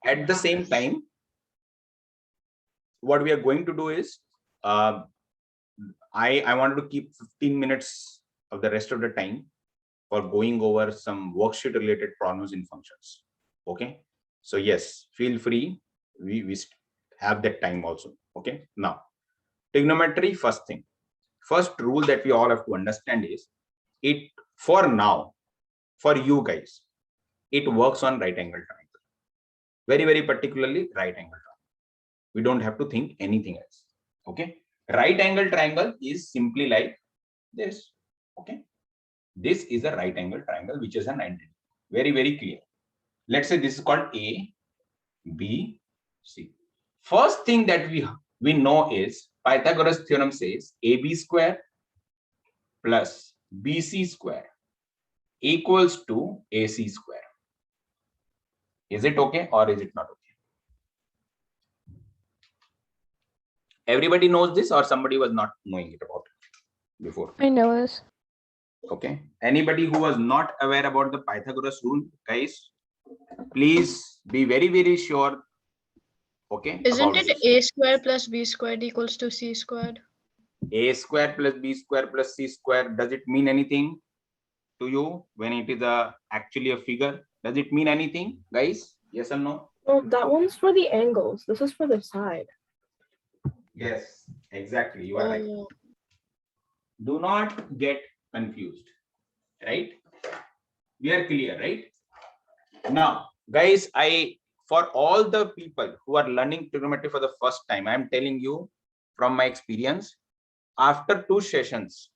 At the same time, what we are going to do is, I wanted to keep 15 minutes of the rest of the time for going over some worksheet related problems in functions. Okay. So yes, feel free. We have that time also. Okay. Now, trigonometry, first thing. First rule that we all have to understand is, it for now, for you guys, it works on right angle triangle. Very, very particularly right angle triangle. We don't have to think anything else. Okay. Right angle triangle is simply like this. Okay. This is a right angle triangle, which is a 90. Very, very clear. Let's say this is called A, B, C. First thing that we know is Pythagoras theorem says AB square plus BC square equals to AC square. Is it okay or is it not okay? Everybody knows this, or somebody was not knowing it about it before? I know this. Okay. Anybody who was not aware about the Pythagoras rule, guys, please be very, very sure. Okay. Isn't it A square plus B squared equals to C squared? A square plus B square plus C square, does it mean anything to you when it is actually a figure? Does it mean anything, guys? Yes or no? Well, that one's for the angles. This is for the side. Yes, exactly. You are right. Do not get confused, right? We are clear, right? Now, guys, for all the people who are learning trigonometry for the first time, I am telling you from my experience, after 2 sessions,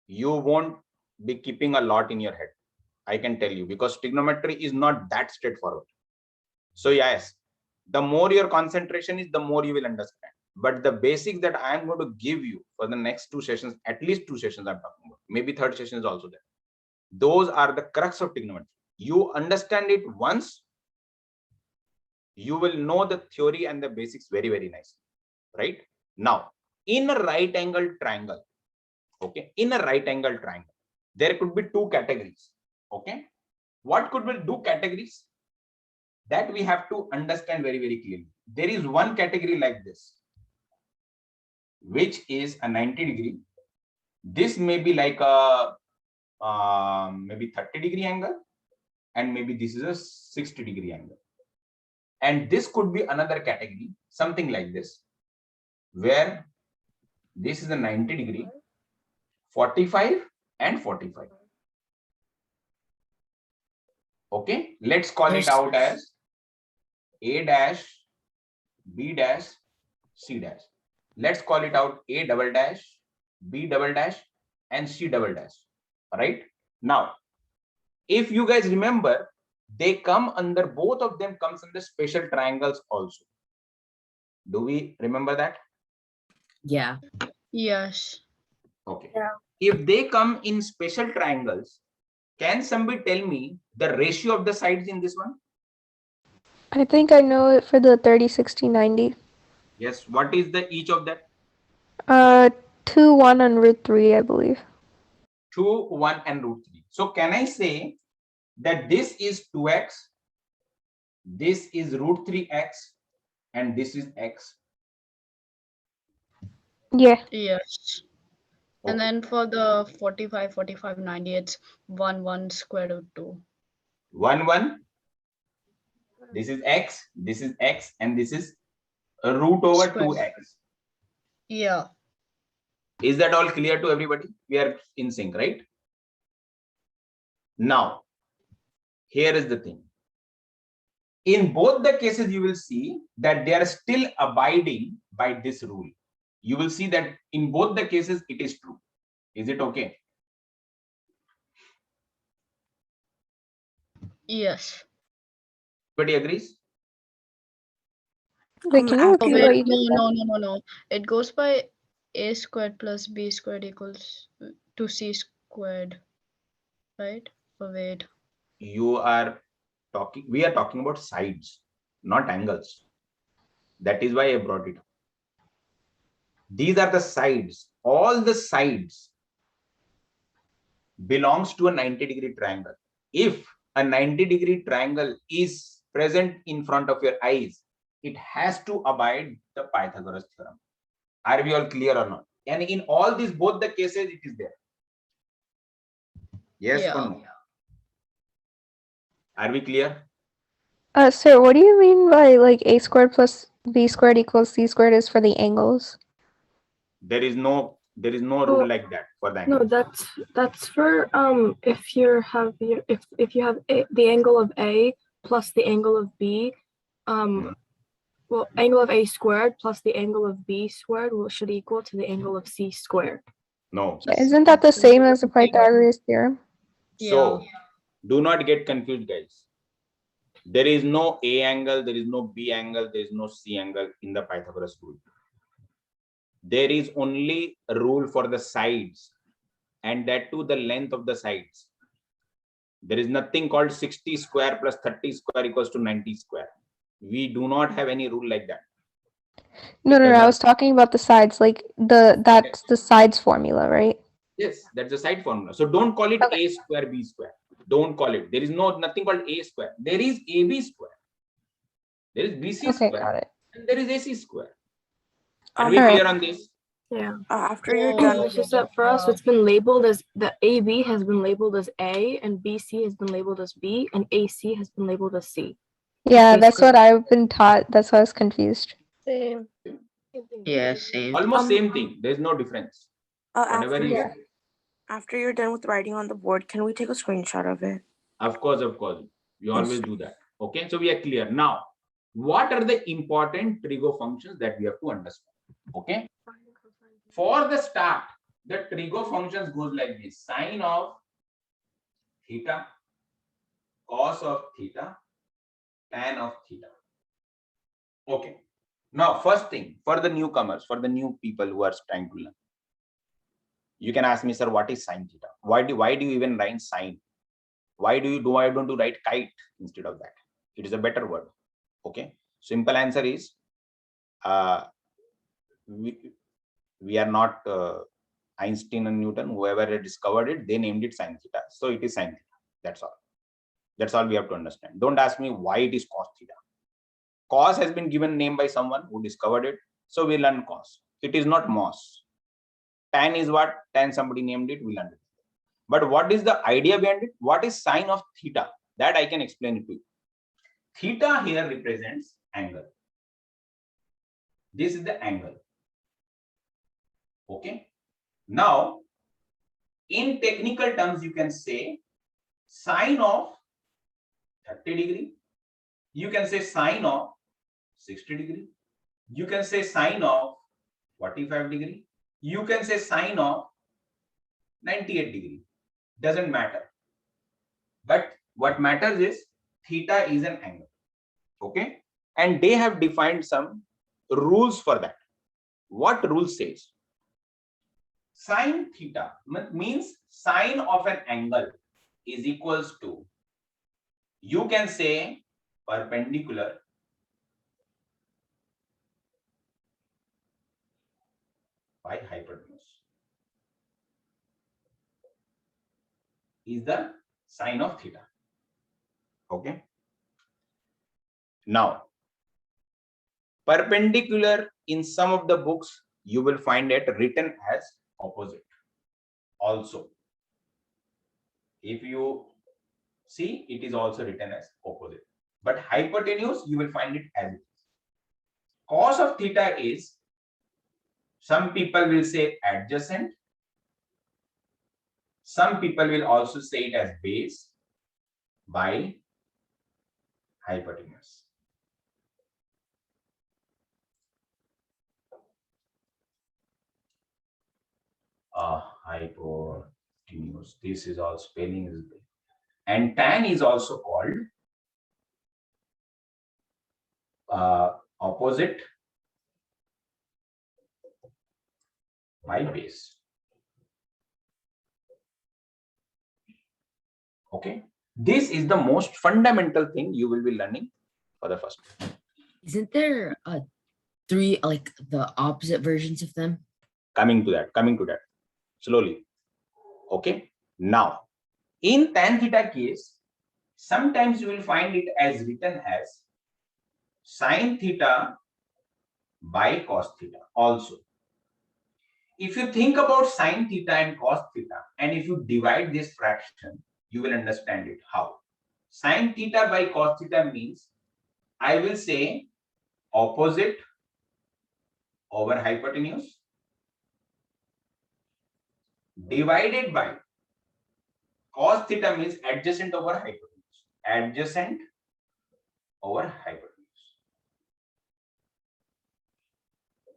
you won't be keeping a lot in your head. I can tell you, because trigonometry is not that straightforward. So yes, the more your concentration is, the more you will understand. But the basics that I am going to give you for the next 2 sessions, at least 2 sessions I'm talking about, maybe third session is also there. Those are the crux of trigonometry. You understand it once, you will know the theory and the basics very, very nicely, right? Now, in a right angle triangle, okay, in a right angle triangle, there could be 2 categories. Okay, what could be 2 categories? That we have to understand very, very clearly. There is one category like this, which is a 90 degree. This may be like a maybe 30-degree angle, and maybe this is a 60-degree angle. And this could be another category, something like this, where this is a 90 degree, 45 and 45. Okay, let's call it out as A dash, B dash, C dash. Let's call it out A double dash, B double dash, and C double dash. All right. Now, if you guys remember, they come under, both of them comes under special triangles also. Do we remember that? Yeah. Yes. Okay. Yeah. If they come in special triangles, can somebody tell me the ratio of the sides in this one? I think I know it for the 30, 60, 90. Yes. What is the each of that? 2, 1, and root 3, I believe. 2, 1, and root 3. So can I say that this is 2x, this is root 3x, and this is x? Yeah. Yes. Okay. And then for the 45, 45, 90, it's 1, 1 square root 2. 1, 1. This is x, and this is a root over Square. 2x. Yeah. Is that all clear to everybody? We are in sync, right? Now, here is the thing. In both the cases, you will see that they are still abiding by this rule. You will see that in both the cases, it is true. Is it okay? Yes. Everybody agrees? Wait, can you Oh, repeat what wait, you just said? no. It goes by A squared plus B squared equals to C squared, right? Oh, wait. We are talking about sides, not angles. That is why I brought it up. These are the sides. All the sides belongs to a 90-degree triangle. If a 90-degree triangle is present in front of your eyes, it has to abide the Pythagoras theorem. Are we all clear or not? And in all these, both the cases, it is there. Yes Yeah. or no? Are we clear? Sir, what do you mean by like a squared plus b squared equals c squared is for the angles? There is no rule like that for the No, angle. that's for if you have the angle of A plus the angle of B, well, angle of A squared plus the angle of B squared should equal to the angle of C squared. No. Isn't that the same as the Pythagoras theorem? So do not get confused, guys. There is no A angle, there is no B angle, there is no C angle in the Pythagoras rule. There is only a rule for the sides, and that too the length of the sides. There is nothing called 60 square plus 30 square equals to 90 square. We do not have any rule like that. No, I was talking about the sides, like that's the sides formula, right? Yes, that's the side formula. So don't call it A square, B square. Don't call it. There is nothing called A square. There is AB square. There is BC square. Got it. And there is AC square. Are we clear on this? Yeah. After you're done It's just that for us, it's been labeled as the AB has been labeled as A, and BC has been labeled as B, and AC has been labeled as C. Yeah, that's what I've been taught. That's why I was confused. Same. Yeah, same. Almost same thing. There is no difference. Whatever is. After you're done with writing on the board, can we take a screenshot of it? Of course. We always do that. Okay, so we are clear. Now, what are the important trigo functions that we have to understand? Okay. For the start, the trigo functions goes like this: sine of theta, cos of theta, tan of theta. Okay. Now, first thing, for the newcomers, for the new people who are trying to learn, you can ask me, sir, what is sine theta? Why do you even write sine? Why don't you write kite instead of that? It is a better word. Okay. Simple answer is, we are not Einstein and Newton. Whoever had discovered it, they named it sine theta. So it is sine theta. That's all. That's all we have to understand. Don't ask me why it is cos theta. Cos has been given name by someone who discovered it. So we learn cos. It is not mos. Tan is what? Tan, somebody named it. We learned it. But what is the idea behind it? What is sine of theta? That I can explain it to you. Theta here represents angle. This is the angle. Okay. Now, in technical terms, you can say sine of 30 degree. You can say sine of 60 degree. You can say sine of 45 degree. You can say sine of 98 degree. Doesn't matter. But what matters is theta is an angle. Okay. And they have defined some rules for that. What rule says? Sine theta means sine of an angle is equals to, you can say, perpendicular by hypotenuse is the sine of theta. Okay. Now, perpendicular in some of the books, you will find it written as opposite also. If you see, it is also written as opposite. But hypotenuse, you will find it as it is. Cos of theta is, some people will say adjacent. Some people will also say it as base by hypotenuse. Hypotenuse. This is all spelling is big. And tan is also called opposite by base. Okay. This is the most fundamental thing you will be learning for the first time. Isn't there three, like the opposite versions of them? Coming to that slowly. Okay. Now, in tan theta case, Sometimes you will find it as written as sine theta by cos theta also. If you think about sine theta and cos theta, and if you divide this fraction, you will understand it how. Sine theta by cos theta means I will say opposite over hypotenuse divided by cos theta means adjacent over hypotenuse. Adjacent over hypotenuse.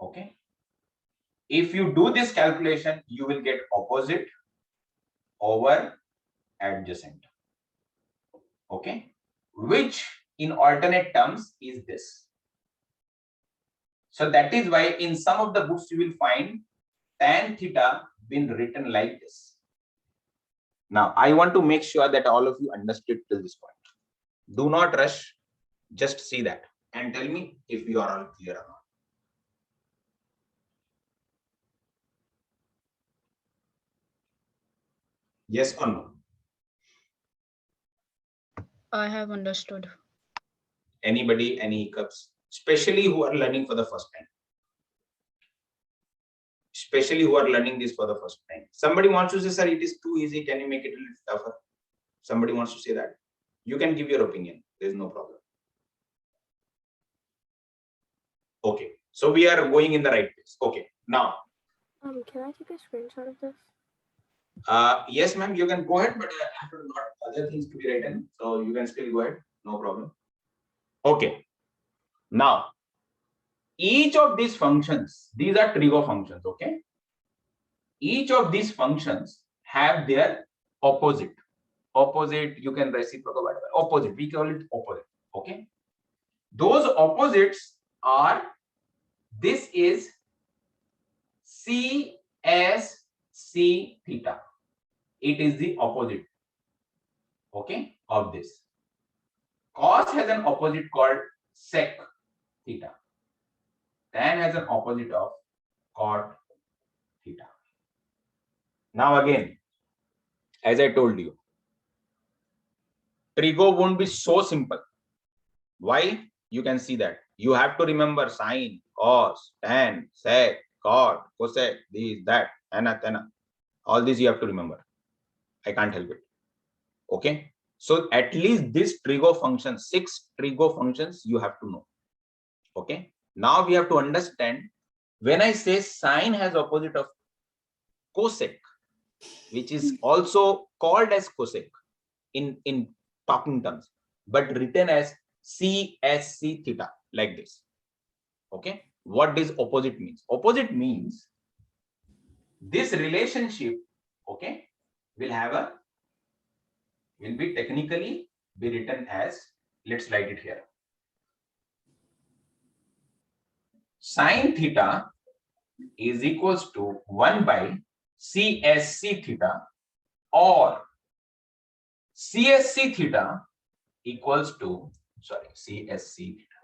Okay. If you do this calculation, you will get opposite over adjacent. Okay. Which in alternate terms is this. So that is why in some of the books you will find tan theta been written like this. Now I want to make sure that all of you understood till this point. Do not rush, just see that and tell me if you are all clear or not. Yes or no? I have understood. Anybody, any hiccups? Especially who are learning for the first time. Especially who are learning this for the first time. Somebody wants to say, sir, it is too easy. Can you make it a little tougher? Somebody wants to say that. You can give your opinion. There's no problem. Okay. So we are going in the right place. Okay. Now. Can I take a screenshot of this? Yes, ma'am, you can go ahead, but I have a lot other things to be written. So you can still go ahead. No problem. Okay. Now, each of these functions, these are Trigo functions, okay? Each of these functions have their opposite. Opposite, you can reciprocate, whatever. Opposite, we call it opposite, okay? Those opposites are, this is CSC theta. It is the opposite, okay, of this. Cos has an opposite called sec theta. Tan has an opposite of cot theta. Now again, as I told you, Trigo won't be so simple. Why? You can see that. You have to remember sine, cos, tan, sec, cot, cosec, this, that, theta. All these you have to remember. I can't help it. Okay. So at least this Trigo function, 6 Trigo functions you have to know. Okay. Now we have to understand when I say sine has opposite of cosec, which is also called as cosec in talking terms, but written as CSC theta like this. Okay. What does opposite means? Opposite means this relationship, okay, will be technically be written as, let's write it here. Sine theta is equals to 1 by CSC theta, or CSC theta equals to, sorry, CSC theta.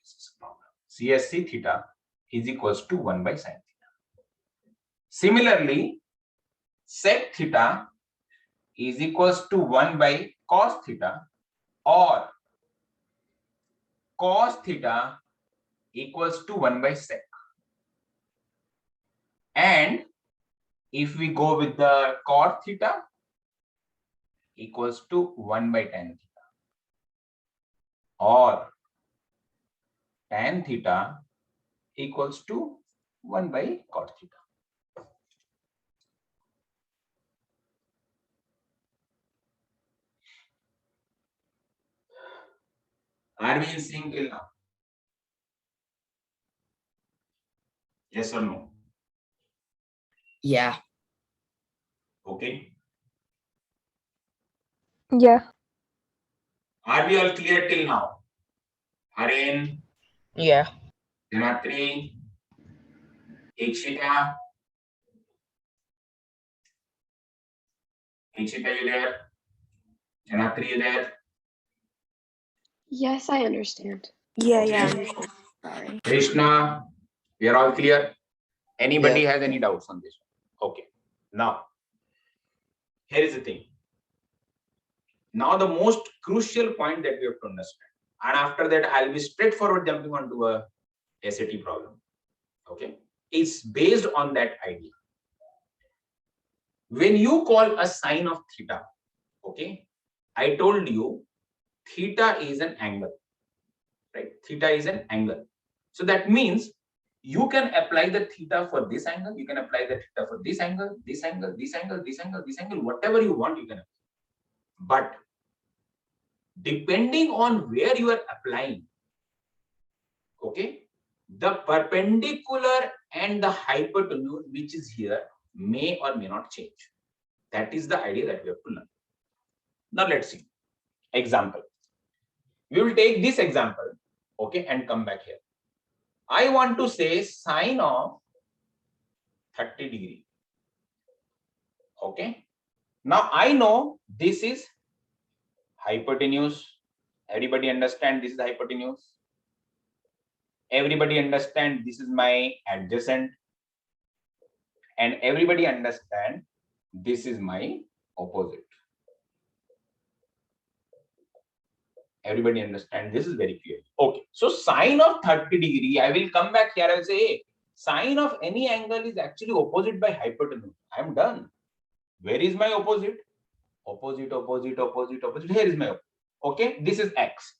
This is a problem. CSC theta is equals to 1 by sine theta. Similarly, sec theta is equals to 1 by cos theta, or cos theta equals to 1 by sec. And if we go with the cot theta equals to 1 by tan theta, or tan theta equals to 1 by cot theta. Are we in sync till now? Yes or no? Yeah. Okay. Yeah. Are we all clear till now? Haren, Yeah. Dimitri, Ikshita, you there? Dimitri, you there? Yes, I understand. Yeah, Okay. yeah. I understand. Sorry. Krishna, we are all clear. Anybody has any doubts on this one? Okay. Now, here is the thing. Now, the most crucial point that we have to understand. And after that, I'll be straightforward jumping onto a SAT problem. Okay. It's based on that idea. When you call a sine of theta, okay, I told you theta is an angle, right? Theta is an angle. So that means you can apply the theta for this angle, you can apply the theta for this angle, this angle, this angle, this angle, this angle, whatever you want, you can apply. But depending on where you are applying, okay, the perpendicular and the hypotenuse, which is here, may or may not change. That is the idea that we have to learn. Now let's see. Example. We will take this example, okay, and come back here. I want to say sine of 30 degree. Okay. Now I know this is hypotenuse. Everybody understand this is hypotenuse? Everybody understand this is my adjacent, and everybody understand this is my opposite. Everybody understand this is very clear. Okay, so sine of 30 degree, I will come back here and say, hey, sine of any angle is actually opposite by hypotenuse. I am done. Where is my opposite? Opposite, opposite, opposite, opposite. Here is my opposite. Okay, this is x.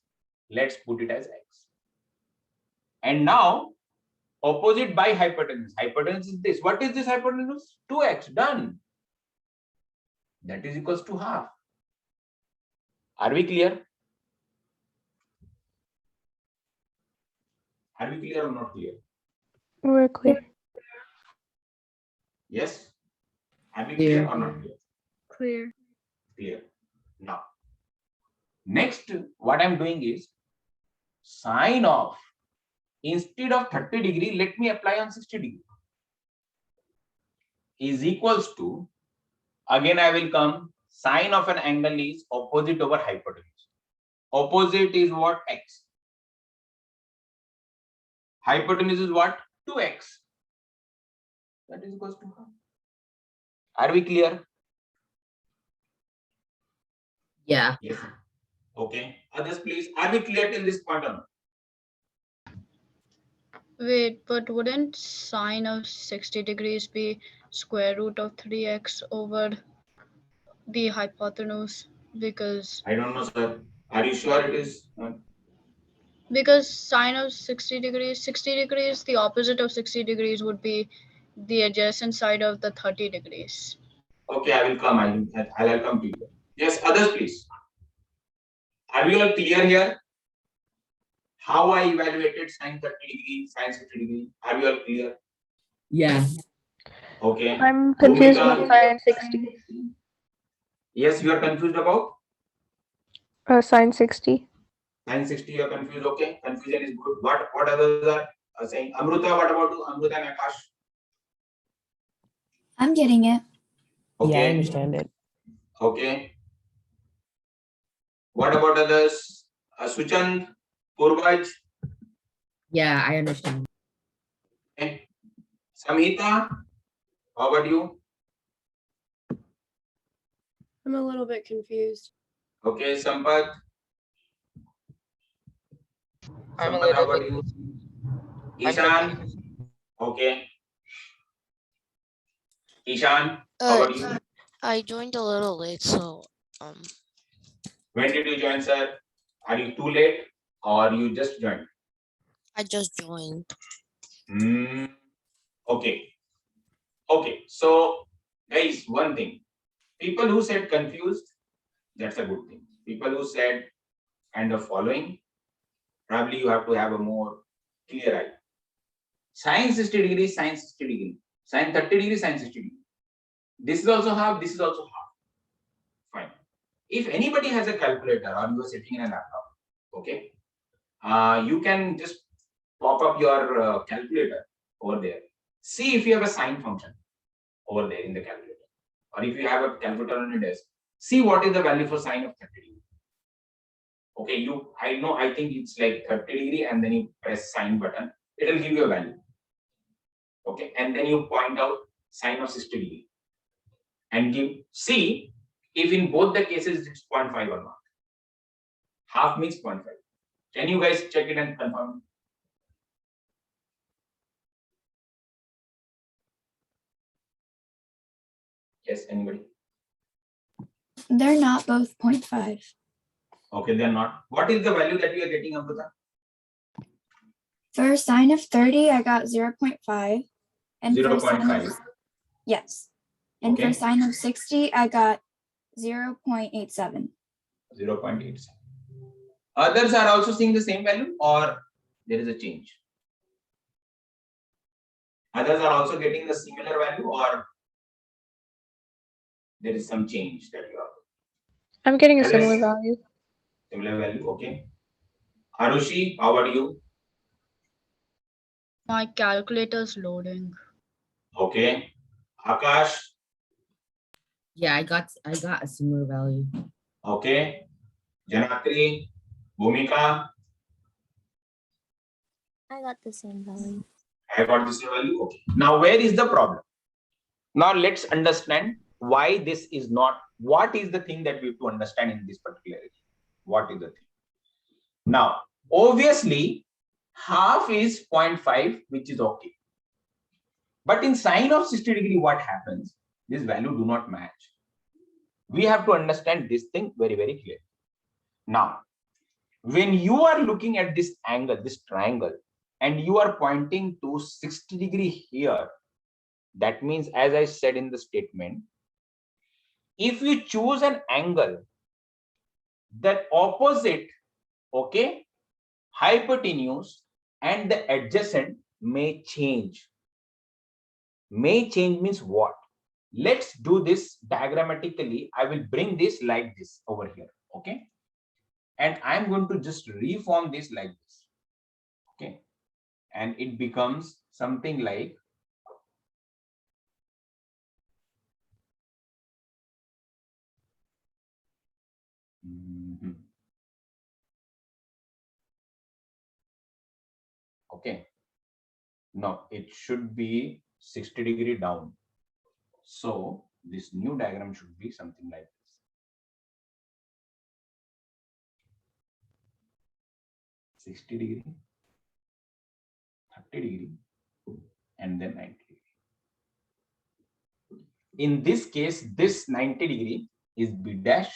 Let's put it as x. And now, opposite by hypotenuse. Hypotenuse is this. What is this hypotenuse? 2x. Done. That is equals to half. Are we clear? Are we clear or not clear? We're clear. Yes? Are we clear Clear. or not clear? Clear. Clear. Now, next, what I'm doing is sine of, instead of 30 degree, let me apply on 60 degree. Is equals to, again I will come, sine of an angle is opposite over hypotenuse. Opposite is what? X. Hypotenuse is what? 2x. That is equals to half. Are we clear? Yeah. Yes. Okay. Others, please. Are we clear till this point or not? Wait, but wouldn't sine of 60 degrees be square root of 3x over the hypotenuse? Because I don't know, sir. Are you sure it is? sine of 60 degrees, the opposite of 60 degrees would be the adjacent side of the 30 degrees. Okay, I will come. I'll come to you. Yes, others, please. Are we all clear here? How I evaluated sine 30 degree, sine 60 degree? Are we all clear? Yeah. Okay. I'm confused Bhumika? with sine 60. Yes, you are confused about Sine 60. sine 60. You are confused. Okay, confusion is good. What others are saying? Amruta, what about you? Amruta and Akash? I'm getting it. Okay. Yeah, I understand it. Okay. What about others? Suchand, Purvaj, Yeah, I understand. okay. Samhita, how about you? I'm a little bit confused. Okay, Sampath. I'm a Sampath, how little about bit. you? I'm Ishan. Okay. Ishan, how about you? I joined a little late, so When did you join, sir? Are you too late or you just joined? I just joined. Okay. Okay. So, guys, one thing. People who said confused, that's a good thing. People who said kind of following, probably you have to have a more clear eye. Sine 60 degrees, sine 60 degree. Sine 30 degrees, sine 60 degree. This is also half, this is also half. Fine. If anybody has a calculator or you are sitting in a laptop, okay, you can just pop up your calculator over there. See if you have a sine function over there in the calculator. Or if you have a calculator on your desk, see what is the value for sine of 30 degree. Okay, I think it's like 30 degree and then you press sine button, it will give you a value. Okay, and then you point out sine of 60 degree. and see if in both the cases it's 0.5 or not. Half means 0.5. Can you guys check it and confirm? Yes, anybody? They're not both 0.5. Okay, they're not. What is the value that you are getting, Amrita? For sine of 30, I got 0.5. And for sine 0.5. of, yes. And Okay. for sine of 60, I got 0.87. 0.87. Others are also seeing the same value, or there is a change? Others are also getting the similar value, or there is some change that you are? I'm getting a Alice? similar value. Similar value, okay. Harushi, how about you? My calculator's loading. Okay. Akash, Yeah, I got a similar value. okay. Janatri, Bhumika, I got the same value. I got the same value. Okay. Now, where is the problem? Now, let's understand why this is not. What is the thing that we have to understand in this particular area? What is the thing? Now, obviously, half is 0.5, which is okay. But in sine of 60 degree, what happens? This value do not match. We have to understand this thing very, very clearly. Now, when you are looking at this angle, this triangle, and you are pointing to 60 degree here, that means, as I said in the statement, if you choose an angle that opposite, okay, hypotenuse and the adjacent may change. May change means what? Let's do this diagrammatically. I will bring this like this over here, okay? And I'm going to just reform this like this, okay? And it becomes something like okay. No, it should be 60 degree down. So this new diagram should be something like this. 60 degree, 30 degree, and then 90 degree. In this case, this 90 degree is B dash,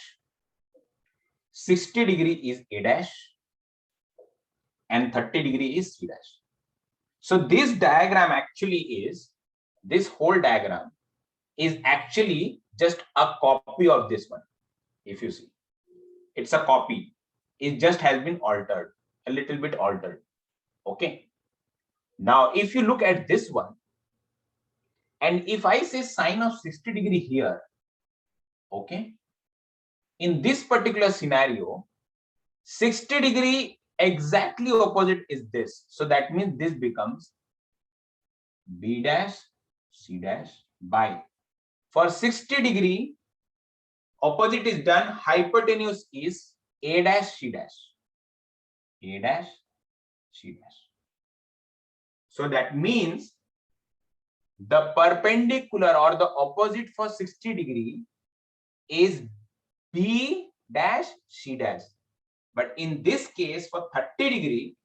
60 degree is A dash, and 30 degree is C dash. So this diagram actually is, this whole diagram is actually just a copy of this one. If you see, it's a copy. It just has been altered, a little bit altered. Okay. Now, if you look at this one, and if I say sine of 60 degree here, okay, in this particular scenario, 60 degree exactly opposite is this. So that means this becomes B dash C dash by, for 60 degree opposite is done, hypotenuse is A dash C dash, A dash C dash. So that means the perpendicular or the opposite for 60 degree is B dash C dash. But in this case, for 30 degree,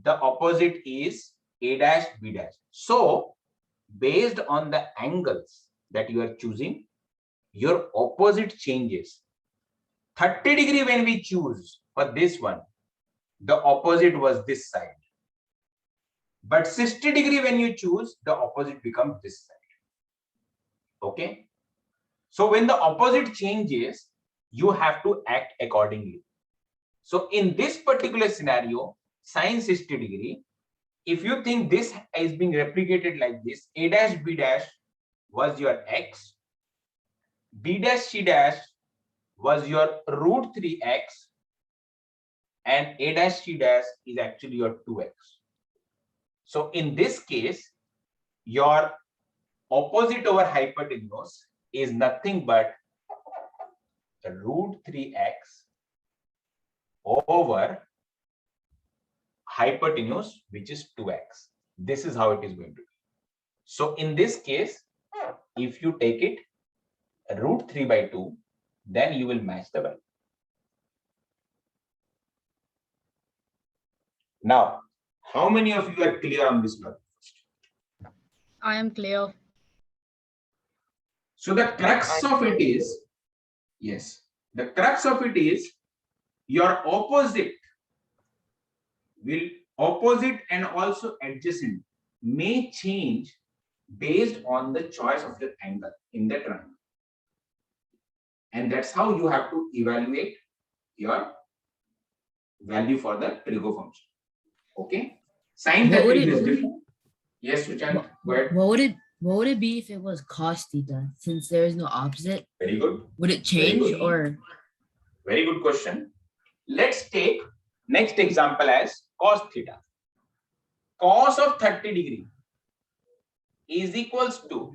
the opposite is A dash B dash. So based on the angles that you are choosing, your opposite changes. 30 degree when we choose for this one, the opposite was this side. But 60 degree when you choose, the opposite becomes this side. Okay. So when the opposite changes, you have to act accordingly. So in this particular scenario, sine 60 degree, if you think this is being replicated like this, A dash B dash was your X, B dash C dash was your root 3x, and A dash C dash is actually your 2x. So in this case, your opposite over hypotenuse is nothing but root 3x over hypotenuse, which is 2x. This is how it is going to be. So in this case, If you take it root 3 by 2, then you will match the value. Now, how many of you are clear on this logic? I am clear. So the crux of it is, yes, the crux of it is your opposite and also adjacent may change based on the choice of your angle in the triangle. And that's how you have to evaluate your value for the trigo function. Okay? Sine What would 30 it is be? different. Yes, Suchant, go ahead. What would it be if it was cos theta? Since there is no opposite, Very good. would it Very change good. or? Very good question. Let's take next example as cos theta. Cos of 30 degree is equals to,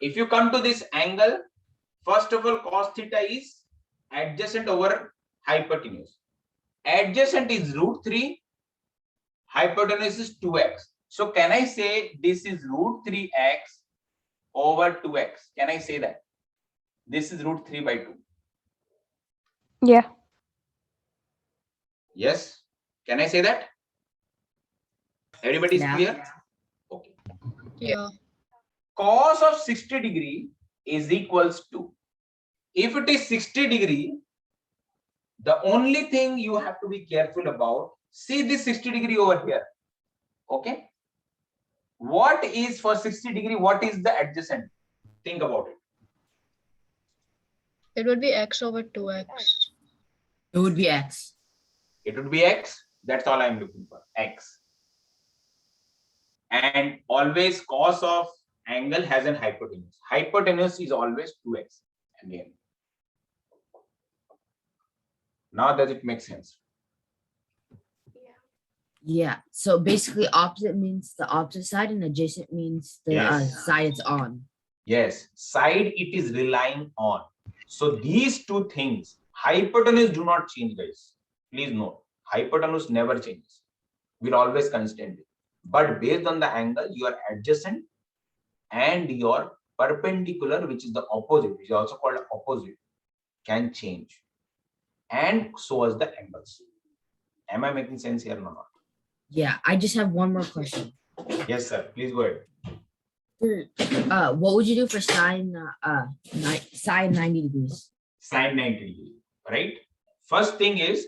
if you come to this angle, first of all, cos theta is adjacent over hypotenuse. Adjacent is root 3, hypotenuse is 2x. So can I say this is root 3x over 2x? Can I say that? This is root 3 by 2. Yeah. Yes. Can I say that? Everybody is Yeah. clear? Okay. Yeah. Cos of 60 degree is equals to, if it is 60 degree, the only thing you have to be careful about, see this 60 degree over here. Okay. What is for 60 degree? What is the adjacent? Think about it. It would be x over 2x. It would be x. It would be x. That's all I'm looking for. X. And always cos of angle has an hypotenuse. Hypotenuse is always 2x. Again. Now does it make sense? Yeah. So basically, opposite means the opposite side, and adjacent means the Yes. side it's on. Yes. Side it is relying on. So these two things, hypotenuse do not change, guys. Please note, hypotenuse never changes. Will always constant. But based on the angle, your adjacent and your perpendicular, which is the opposite, which is also called opposite, can change. And so as the angles. Am I making sense here or not? Yeah. I just have one more question. Yes, sir. Please go ahead. What would you do for sine 90 degrees? Sine 90 degree, right? First thing is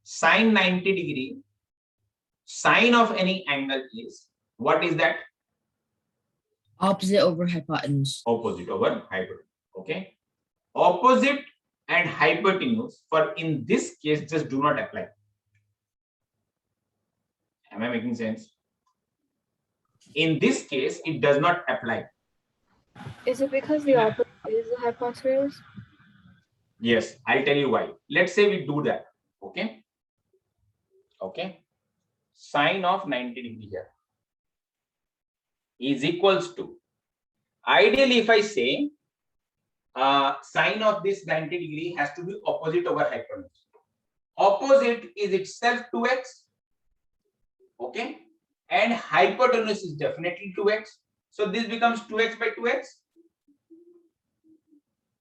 sine 90 degree. Sine of any angle is, what is that? Opposite over hypotenuse. Opposite over hypotenuse. Okay. Opposite and hypotenuse for in this case just do not apply. Am I making sense? In this case, it does not apply. Is it because the opposite is the hypotenuse? Yes, I'll tell you why. Let's say we do that. Okay. Okay. Sine of 90 degree here is equals to, ideally if I say sine of this 90 degree has to be opposite over hypotenuse. Opposite is itself 2x. Okay. And hypotenuse is definitely 2x. So this becomes 2x by 2x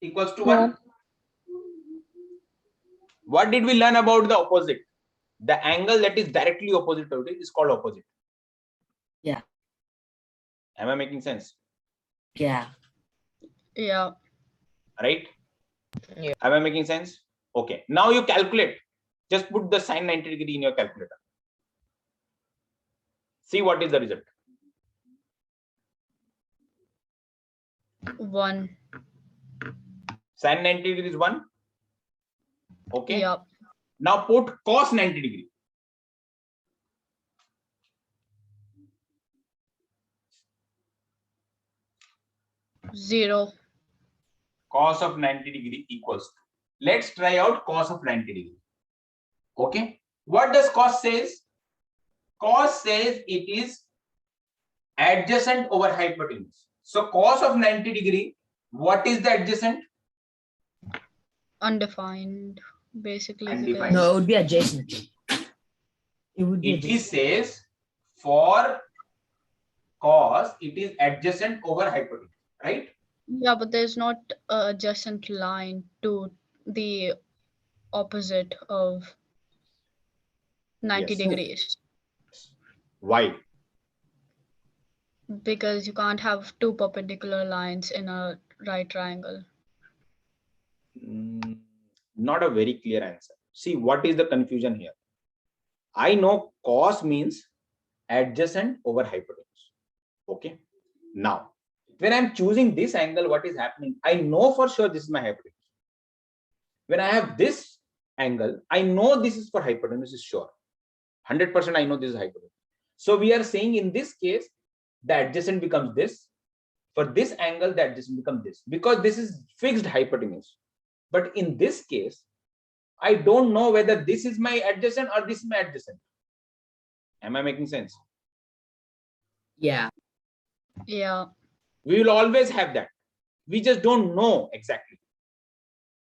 equals to 1. What did we learn about the opposite? The angle that is directly opposite to it is called opposite. Yeah. Am I making sense? Yeah. Yeah. Right? Yeah. Am I making sense? Okay. Now you calculate. Just put the sine 90 degree in your calculator. See what is the result. 1. Sine 90 degree is 1. Okay. Yeah. Now put cos 90 degree. Zero. Cos of 90 degree equals to. Let's try out cos of 90 degree. Okay. What does cos says? Cos says it is adjacent over hypotenuse. So cos of 90 degree, what is the adjacent? Undefined. Basically. Undefined. No, it would be adjacent. It would be It adjacent. says for cos, it is adjacent over hypotenuse. right? Yeah, but there's not a adjacent line to the opposite of 90 Yes. degrees, Why? because you can't have two perpendicular lines in a right triangle. Not a very clear answer. See, what is the confusion here? I know cos means adjacent over hypotenuse. Okay. Now, when I'm choosing this angle, what is happening? I know for sure this is my hypotenuse. When I have this angle, I know this is for hypotenuse, is sure. 100% I know this is hypotenuse. So we are saying in this case, the adjacent becomes this. For this angle, the adjacent becomes this, because this is fixed hypotenuse. But in this case, I don't know whether this is my adjacent or this is my adjacent. Am I making sense? Yeah. Yeah. We will always have that. We just don't know exactly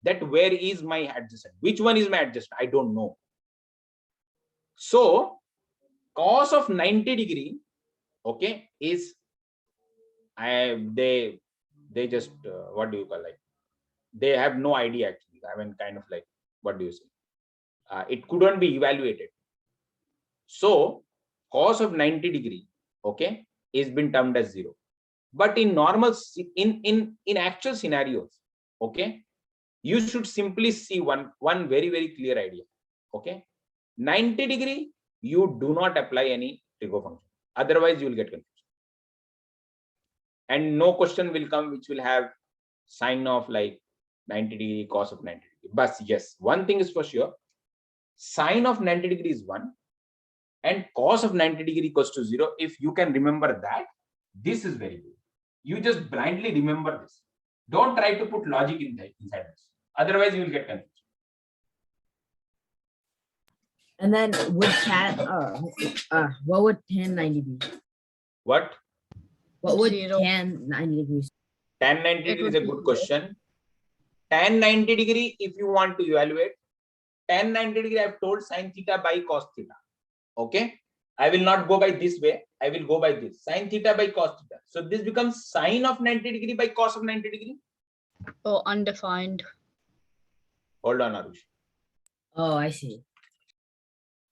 that where is my adjacent. Which one is my adjacent? I don't know. So cos of 90 degree, okay, is they just what do you call, like, they have no idea actually. I mean, kind of like, what do you say? It couldn't be evaluated. So cos of 90 degree, okay, is been termed as 0. But in normal, in actual scenarios, okay, you should simply see one very clear idea. Okay, 90 degree, you do not apply any trigo function. Otherwise, you will get confused. And no question will come which will have sign of like 90 degree, cos of 90 degree. But yes, one thing is for sure, sine of 90 degree is 1 and cos of 90 degree equals to 0. If you can remember that, this is very good. You just blindly remember this. Don't try to put logic inside this. Otherwise, you will get confused. And then would what would tan 90 be? What? What would 0. tan 90 degrees? Tan 90 It degree would is a be good 0. question. Tan 90 degree, if you want to evaluate, tan 90 degree, I've told sine theta by cos theta. Okay. I will not go by this way. I will go by this. Sine theta by cos theta. So this becomes sine of 90 degree by cos of 90 degree. Oh, undefined. Hold on, Arush. Oh, I see.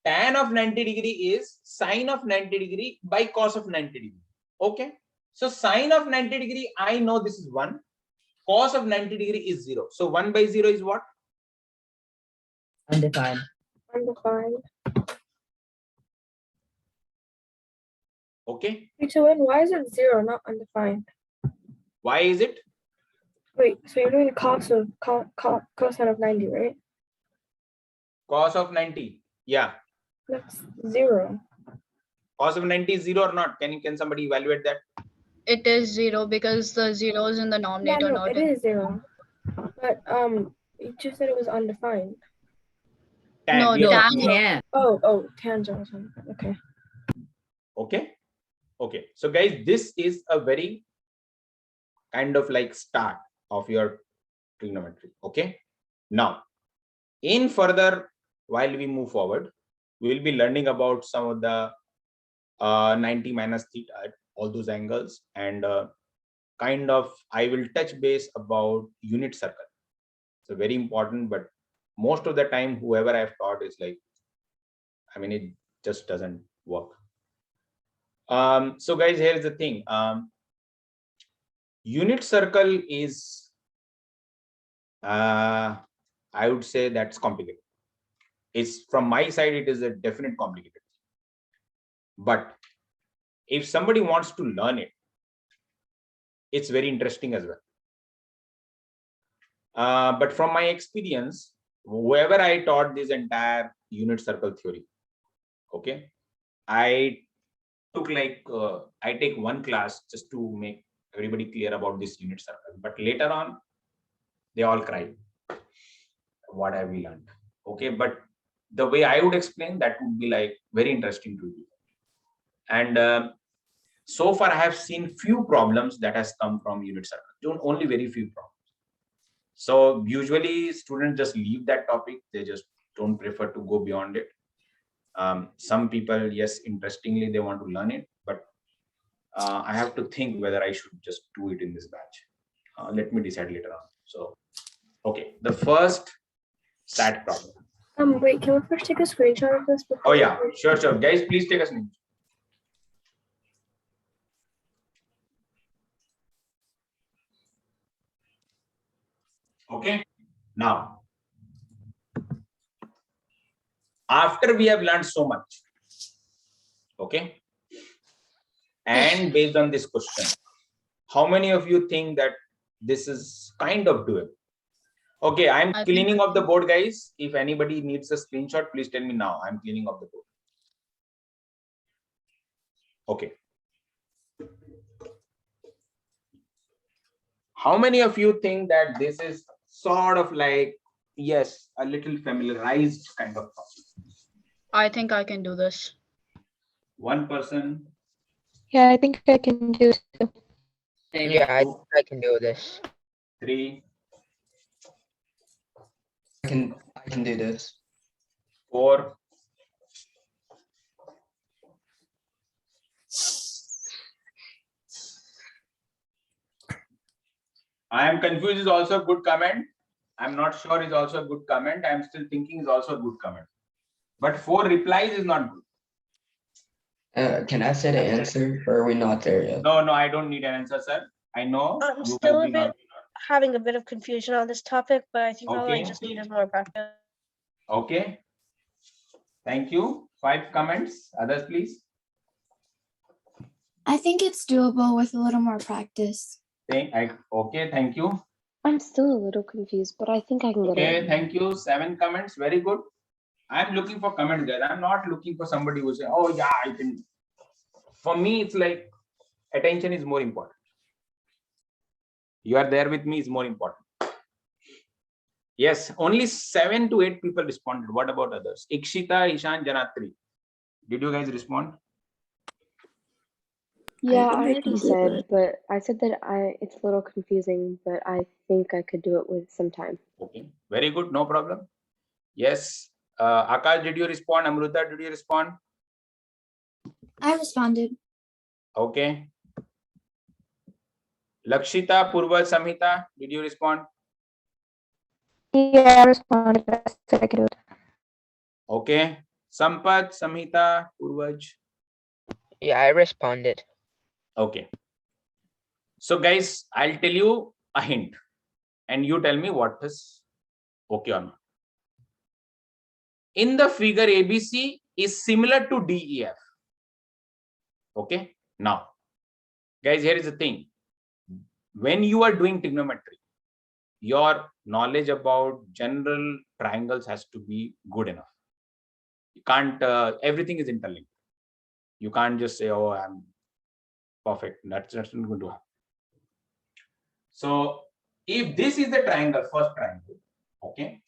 Tan of 90 degree is sine of 90 degree by cos of 90 degree. Okay. So sine of 90 degree, I know this is 1. Cos of 90 degree is 0. So 1 by 0 is what? Undefined. Undefined. Okay. Wait, so then why is it 0, not undefined? Why is it? Wait, so you're doing the cosine of 90, right? Cos of 90. Yeah. That's 0. Cos of 90 is 0 or not? Can somebody evaluate that? It is 0 because the 0 is in the Yeah, denominator, no, not it in. is 0. But you just said it was undefined. Tan. No, We are No, talking about- tan. Oh, tangent was undefined. Okay. Okay. Okay. So guys, this is a very kind of like start of your trigonometry. Okay. Now, in further, while we move forward, we will be learning about some of the 90 minus theta, all those angles, and kind of I will touch base about unit circle. So very important, but most of the time, whoever I've taught is like, I mean, it just doesn't work. So guys, here's the thing. Unit circle is, I would say that's complicated. It's from my side, it is a definite complicated. But if somebody wants to learn it, it's very interesting as well. But from my experience, whoever I taught this entire unit circle theory, okay, I took like, I take one class just to make everybody clear about this unit circle. But later on, they all cried. What have we learned? Okay, but the way I would explain that would be like very interesting to you. And so far, I have seen few problems that has come from unit circle. Only very few problems. So usually students just leave that topic. They just don't prefer to go beyond it. Some people, yes, interestingly, they want to learn it, but I have to think whether I should just do it in this batch. Let me decide later on. So, okay, the first SAT problem. Wait, can we first take a screenshot of this? Oh yeah, sure. Guys, please take a snapshot. Okay, now, after we have learned so much, okay, and based on this question, how many of you think that this is kind of doable? Okay, I'm I cleaning up the board, guys. If anybody needs a screenshot, please tell me now. I'm cleaning up the board. Okay. How many of you think that this is sort of like, yes, a little familiarized kind of problem? I think I can do this. One person. Yeah, I think I can do it too. Yeah, I can do this. 3, I can do this. 4. I am confused is also a good comment. I'm not sure is also a good comment. I'm still thinking is also a good comment. But 4 replies is not good. Can I say the answer, or are we not there yet? No, I don't need an answer, sir. I know. I'm you still might a be bit not- having a bit of confusion on this topic, but I think all I Okay. just need is more practice. Okay. Thank you. 5 comments. Others, please. I think it's doable with a little more practice. Okay, thank you. I'm still a little confused, but I think I can get Okay, it. thank you. 7 comments. Very good. I'm looking for comments, guys. I'm not looking for somebody who say, oh yeah, I can. For me, it's like attention is more important. You are there with me is more important. Yes, only 7 to 8 people responded. What about others? Ikshita, Ishan, Janatri. Did you guys respond? Yeah, I think I already can do said, it. but I said that it's a little confusing, but I think I could do it with some time. Okay, very good. No problem. Yes. Akash, did you respond? Amruta, did you respond? I responded. Okay. Lakshita, Purva, Samhita, did you respond? Yeah, I responded. I said I could do it. Okay. Sampath, Samhita, Purvaj. Yeah, I responded. Okay. So guys, I'll tell you a hint and you tell me what is okay or not. In the figure, ABC is similar to DEF. Okay. Now, guys, here is the thing. When you are doing trigonometry, your knowledge about general triangles has to be good enough. You can't, everything is interlinked. You can't just say, oh, I'm perfect. That's not going to happen. So if this is the triangle, first triangle, okay,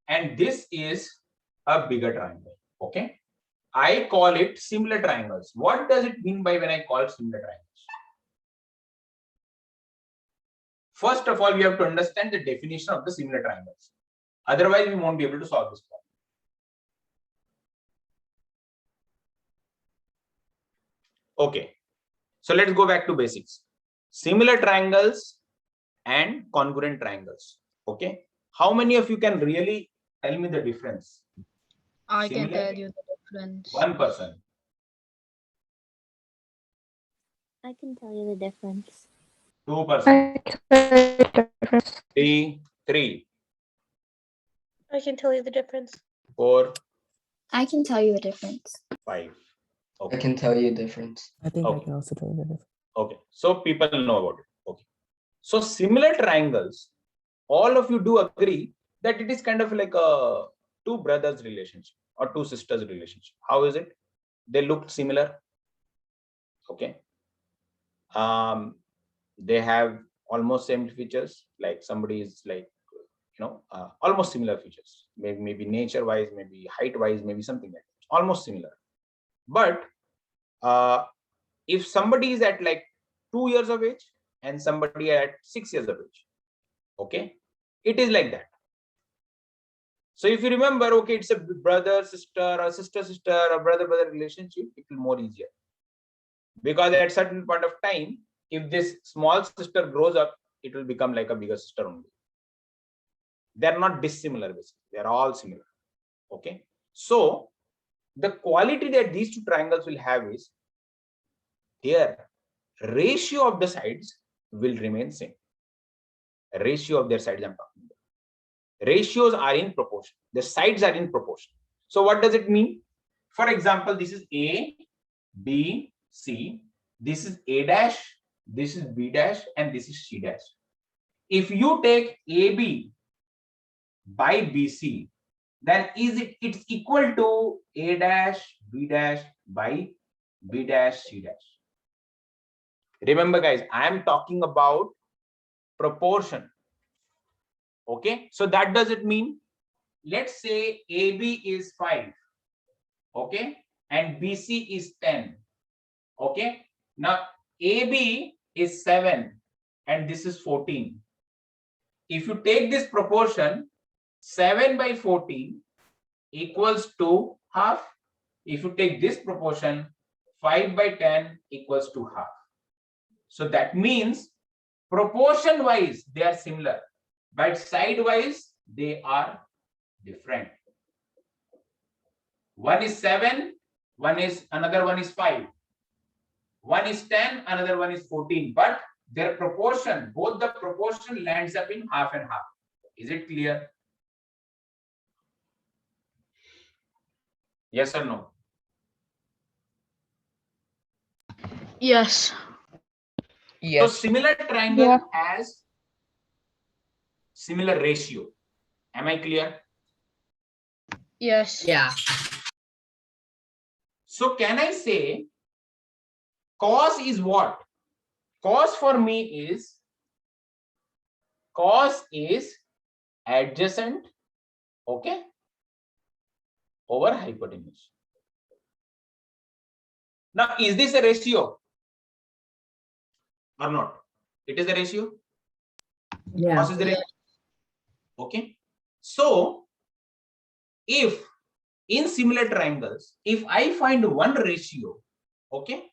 and this is a bigger triangle, okay, I call it similar triangles. What does it mean by when I call similar triangles? First of all, we have to understand the definition of the similar triangles. Otherwise, we won't be able to solve this problem. Okay, so let's go back to basics. Similar triangles and congruent triangles. Okay, how many of you can really tell me the difference? I can Similar? tell you the difference. 1 person. I can tell you the difference. 2 person. I can tell you the difference. 3. I can tell you the difference. 4. I can tell you the difference. 5. I Okay. can tell you a difference. I think I Okay. can also tell you the difference. Okay. So people know about it. Okay. So similar triangles, all of you do agree that it is kind of like a 2 brothers relationship or 2 sisters relationship. How is it? They look similar. Okay. They have almost same features. Like somebody is like, almost similar features. Maybe nature wise, maybe height wise, maybe something like that. Almost similar. But if somebody is at like 2 years of age and somebody at 6 years of age, okay, it is like that. So if you remember, okay, it's a brother sister or sister sister or brother brother relationship, it will more easier. Because at certain point of time, if this small sister grows up, it will become like a bigger sister only. They're not dissimilar, basically. They're all similar. Okay. So the quality that these two triangles will have is their ratio of the sides will remain same. Ratio of their sides I'm talking about. Ratios are in proportion. The sides are in proportion. So what does it mean? For example, this is A, B, C. This is A dash, this is B dash, and this is C dash. If you take AB by BC, then it's equal to A dash, B dash by B dash, C dash. Remember, guys, I am talking about proportion. Okay, so that does it mean, let's say AB is 5, okay, and BC is 10. Okay, now AB is 7 and this is 14. If you take this proportion, 7 by 14 equals to half. If you take this proportion, 5 by 10 equals to half. So that means proportion wise they are similar, but side wise they are different. One is 7, another one is 5. One is 10, another one is 14, but their proportion, both the proportion lands up in half and half. Is it clear? Yes or no? Yes. So Yes. similar triangle Yeah. has similar ratio. Am I clear? Yes. Yeah. So can I say cos is what? Cos for me is adjacent, okay, over hypotenuse. Now, is this a ratio or not? It is a ratio. Yeah. Cos is the ratio. Okay. So, if in similar triangles, if I find one ratio, okay,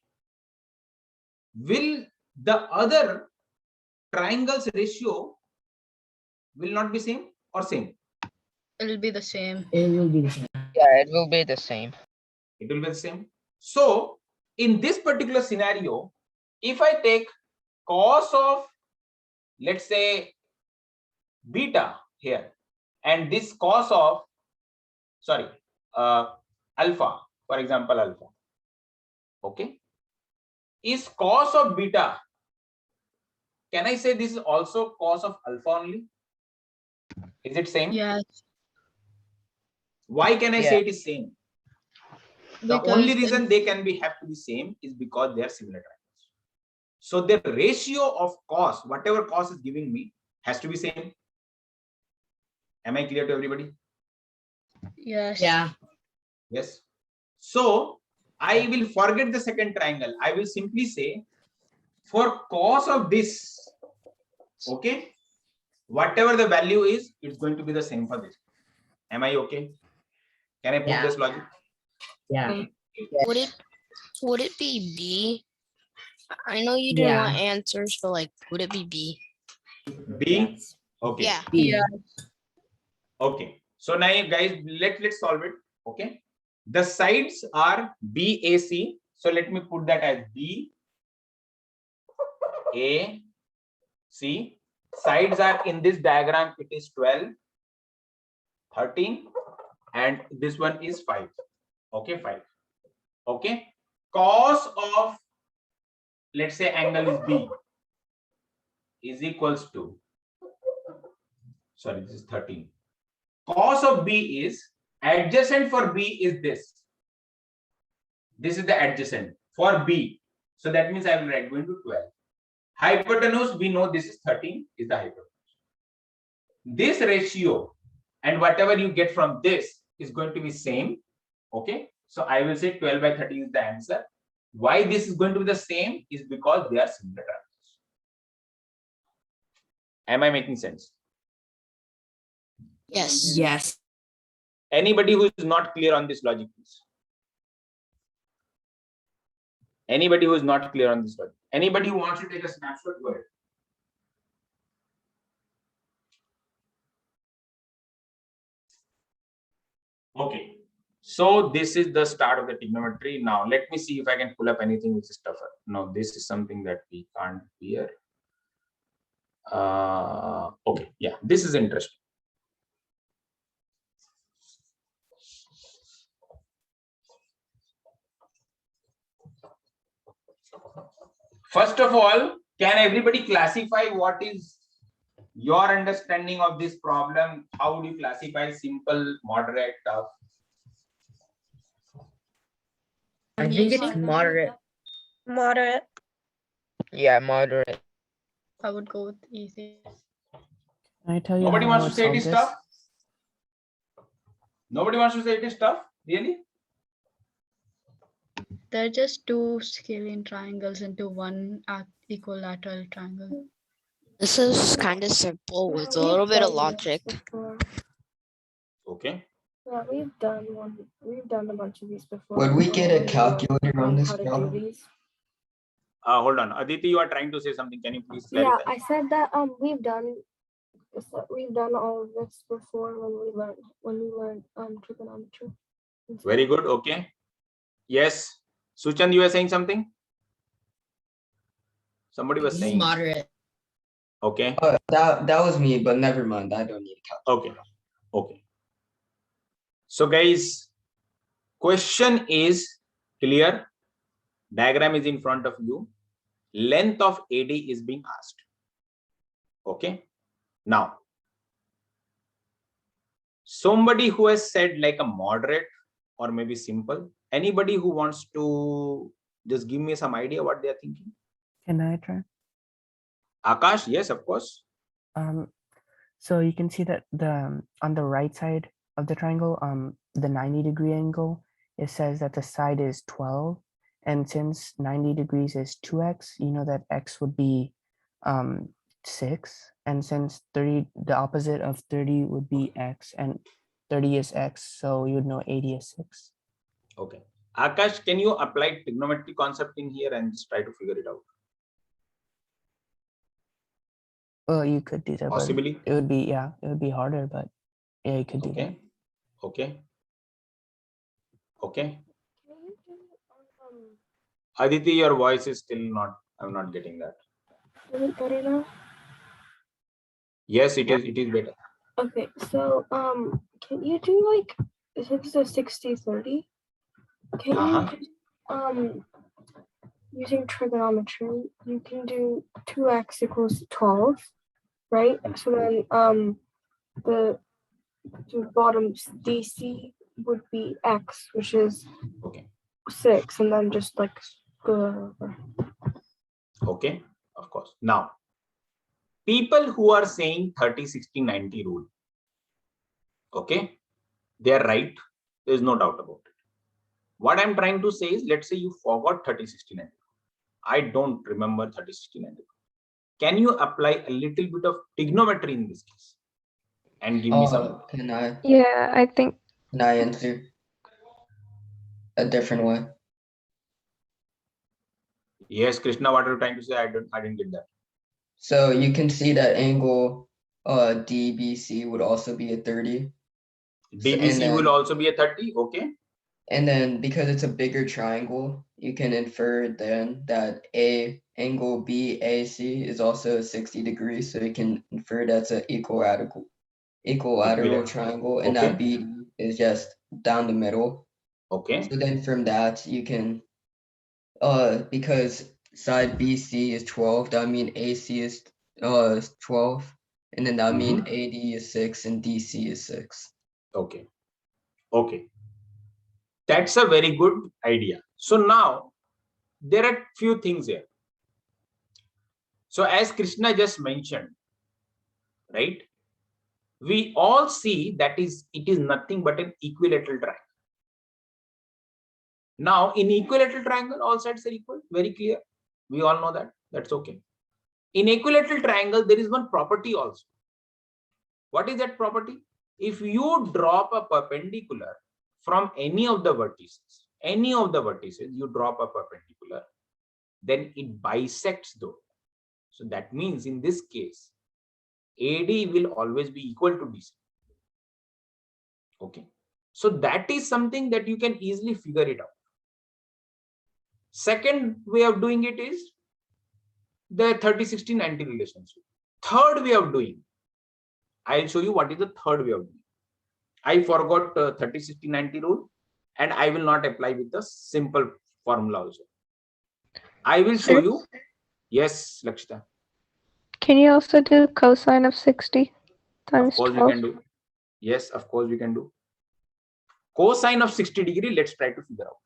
will the other triangles ratio will not be same or same? It'll be the same. It will be the same. Yeah, it will be the same. It will be the same. So in this particular scenario, if I take cos of, let's say, beta here, and this cos of, alpha, for example, alpha, okay, is cos of beta, can I say this is also cos of alpha only? Is it same? Yes. Why can I Yeah. say it is same? The Because only reason they can have to be same is because they are similar triangles. So the ratio of cos, whatever cos is giving me, has to be same. Am I clear to everybody? Yes. Yeah. Yes. So I will forget the second triangle. I will simply say for cos of this, okay, whatever the value is, it's going to be the same for this. Am I okay? Can I put Yeah. this logic? Yeah. Would it be B? I know you didn't want answers, but like, would it be B? B? Okay. Yeah. Yeah. Okay. So now guys, let's solve it. Okay. The sides are BAC. So let me put that as BAC. Sides are in this diagram, it is 12, 13, and this one is 5. Okay, 5. Okay. Cos of, let's say, angle is B is equals to, sorry, this is 13. Cos of B is, adjacent for B is this. This is the adjacent for B. So that means I will write going to 12. Hypotenuse, we know this is 13 is the hypotenuse. This ratio and whatever you get from this is going to be same. Okay. So I will say 12 by 13 is the answer. Why this is going to be the same is because they are similar triangles. Am I making sense? Yes. Yes. Anybody who is not clear on this logic, please. Anybody who is not clear on this one? Anybody who wants to take a snapshot, go ahead. Okay. So this is the start of the trigonometry. Now let me see if I can pull up anything which is tougher. No, this is something that we can't hear. Okay, yeah, this is interesting. First of all, can everybody classify what is your understanding of this problem? How would you classify simple, moderate, tough? I think it's moderate. Moderate. Yeah, moderate. I would go with easy. Can I tell you Nobody how I wants would to say solve it is this? tough? Nobody wants to say it is tough? Really? They're just two scalene triangles into one equilateral triangle. This is kind of simple with a little bit of logic. Okay. Yeah, we've done a bunch of these before. Would we get a calculator on this how to do problem? these. Hold on, Aditi, you are trying to say something. Can you please clarify? Yeah, I said that we've done all of this before when we learned trigonometry. Very good. Okay. Yes. Suchand, you were saying something? Somebody was This is saying. moderate. Okay. That was me, but never mind. I don't need a calculator. Okay. Okay. So guys, question is clear. Diagram is in front of you. Length of AD is being asked. Okay. Now, somebody who has said like a moderate or maybe simple. Anybody who wants to just give me some idea what they are thinking? Can I try? Akash, yes, of course. So you can see that on the right side of the triangle, the 90-degree angle, it says that the side is 12. And since 90 degrees is 2x, you know that x would be 6. And since 30, the opposite of 30 would be x, and 30 is x, so you would know 80 is 6. Okay. Akash, can you apply trigonometry concept in here and just try to figure it out? Well, you could do that. Possibly. But it would be, yeah, it would be harder, but yeah, you could do that. Okay. Okay. Aditi, your voice is still not, I'm not getting that. Is it better now? Yes, it is better. Okay, so can you do like this is a 60-30? Can you using trigonometry, you can do 2x equals 12, right? So then the bottom DC would be x, which is 6, and then just like go over. Okay, of course. Now, people who are saying 30, 60, 90 rule, okay, they are right. There's no doubt about it. What I'm trying to say is, let's say you forgot 30, 60, 90. I don't remember 30, 60, 90. Can you apply a little bit of trigonometry in this case and give me some? Can I? Yeah, I think. Can I answer a different way? Yes, Krishna, what are you trying to say? I didn't get that. So you can see that angle DBC would also be a 30. DBC will also be a 30, okay? And then because it's a bigger triangle, you can infer then that angle BAC is also 60 degrees. So you can infer that's an equilateral triangle, and that B is just down the middle. Okay. So then from that you can because side BC is 12, that mean AC is 12, and then that mean AD is 6 and DC is 6. Okay. Okay. That's a very good idea. So now there are few things here. So as Krishna just mentioned, right? We all see that it is nothing but an equilateral triangle. Now in equilateral triangle, all sides are equal, very clear. We all know that. That's okay. In equilateral triangle, there is one property also. What is that property? If you drop a perpendicular from any of the vertices, you drop a perpendicular, then it bisects though. So that means in this case, AD will always be equal to DC. Okay. So that is something that you can easily figure it out. Second way of doing it is the 30, 60, 90 relationship. Third way of doing, I'll show you what is the third way of doing. I forgot 30, 60, 90 rule, and I will not apply with the simple formula also. I will show you. Yes, Lakshita. Can you also do cosine of 60 times Of course 12? we can do. Yes, of course we can do. Cosine of 60 degree, let's try to figure out.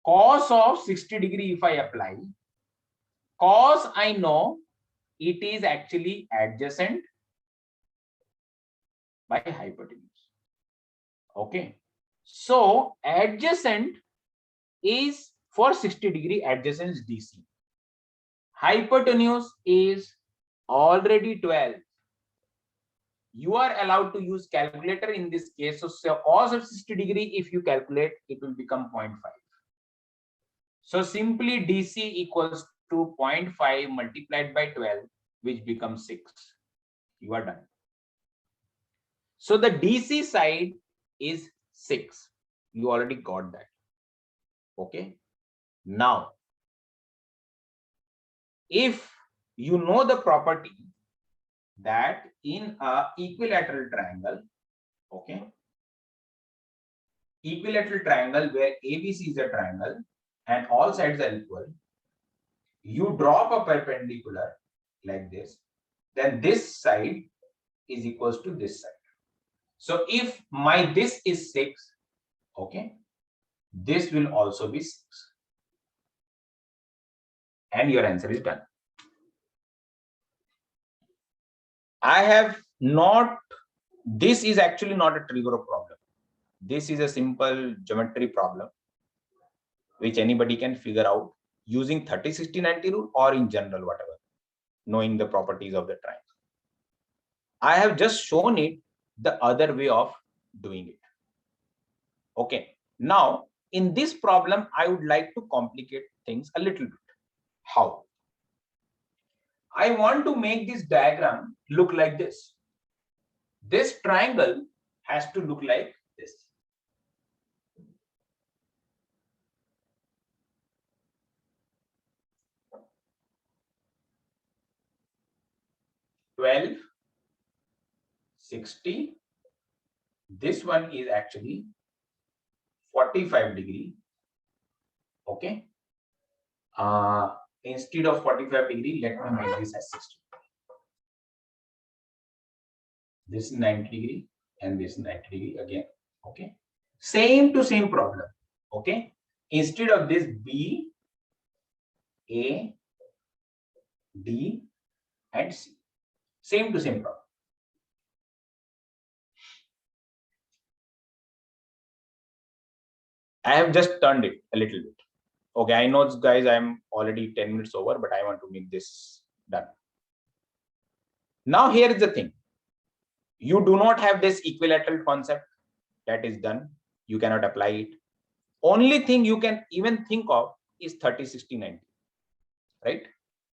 Cos of 60 degree, if I apply, cos I know it is actually adjacent by hypotenuse. Okay. So adjacent is for 60 degree, adjacent is DC. Hypotenuse is already 12. You are allowed to use calculator in this case. So cos of 60 degree, if you calculate, it will become 0.5. So simply DC equals to 0.5 multiplied by 12, which becomes 6. You are done. So the DC side is 6. You already got that. Okay. Now, if you know the property that in a equilateral triangle, okay, equilateral triangle where ABC is a triangle and all sides are equal, you drop a perpendicular like this, then this side is equals to this side. So if my this is 6, okay, this will also be 6. And your answer is done. I have not, this is actually not a Trigonometry problem. This is a simple geometry problem, which anybody can figure out using 30, 60, 90 rule or in general, whatever, knowing the properties of the triangle. I have just shown it the other way of doing it. Okay. Now, in this problem, I would like to complicate things a little bit. How? I want to make this diagram look like this. This triangle has to look like this. (12, 60). This one is actually 45 degree. Okay. Instead of 45 degree, let me make this as 60. This is 90 degree and this is 90 degree again. Okay. Same to same problem. Okay. Instead of this B, A, D, and C. Same to same problem. I have just turned it a little bit. Okay, I know, guys, I'm already 10 minutes over, but I want to make this done. Now, here is the thing. You do not have this equilateral concept. That is done. You cannot apply it. Only thing you can even think of is 30, 60, 90. Right?